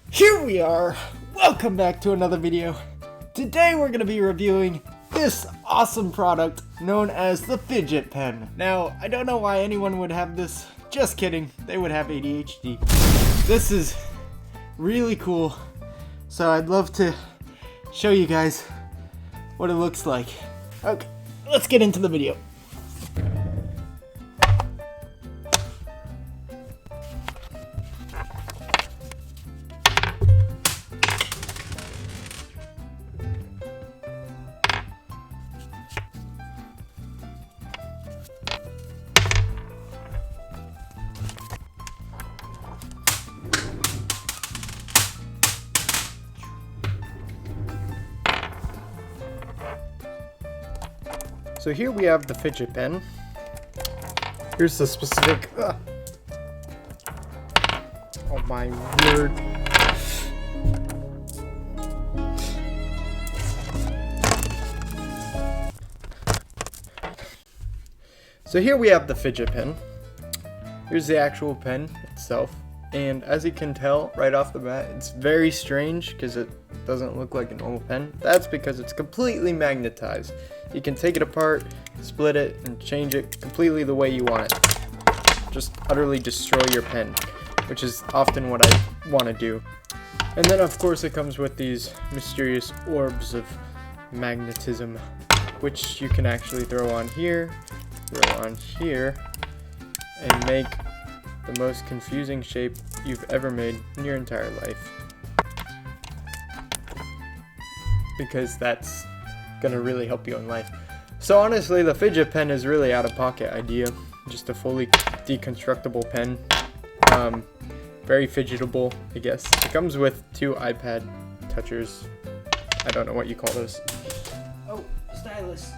Here we are! Welcome back to another video. Today we're going to be reviewing this awesome product known as the Fidget Pen. Now, I don't know why anyone would have this. Just kidding, they would have ADHD. This is really cool, so I'd love to show you guys what it looks like. Okay, let's get into the video. So here we have the Fidget Pen. Here's the specific... Oh my word. So here we have the Fidget Pen. Here's the actual pen itself. And as you can tell right off the bat, it's very strange because it doesn't look like a normal pen. That's because it's completely magnetized. You can take it apart, split it, and change it completely the way you want it. Just utterly destroy your pen, which is often what I want to do. And then of course it comes with these mysterious orbs of magnetism, which you can actually throw on here, and make the most confusing shape you've ever made in your entire life. Because that's gonna really help you in life. So honestly, the Fidget Pen is really out-of-pocket idea. Just a fully deconstructible pen. Very fidgetable, I guess. It comes with 2 iPad touchers. I don't know what you call those. Oh, stylus.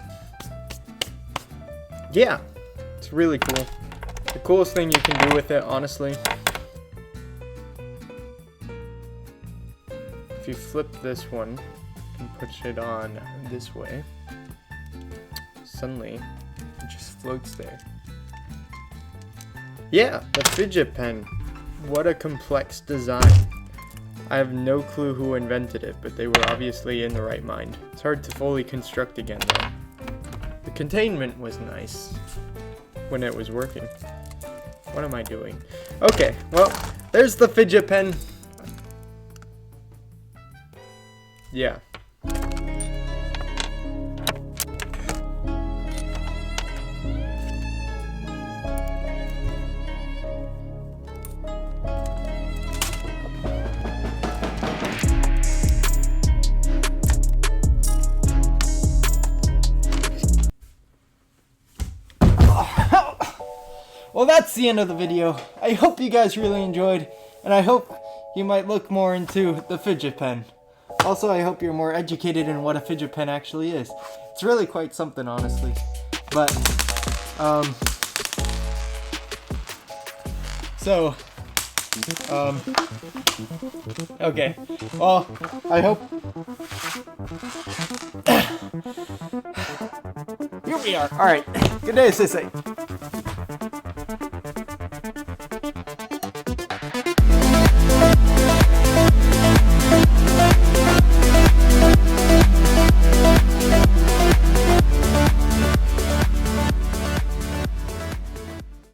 Yeah, it's really cool. The coolest thing you can do with it, honestly, if you flip this one and push it on this way, suddenly it just floats there. Yeah, the Fidget Pen. What a complex design. I have no clue who invented it, but they were obviously in the right mind. It's hard to fully construct again though. The containment was nice when it was working. What am I doing? Okay, well, there's the Fidget Pen. Yeah. Well, that's the end of the video. I hope you guys really enjoyed, and I hope you might look more into the Fidget Pen. Also, I hope you're more educated in what a Fidget Pen actually is. It's really quite something, honestly. But, okay. Well, I hope... Here we are. Alright. Good day, Sissy.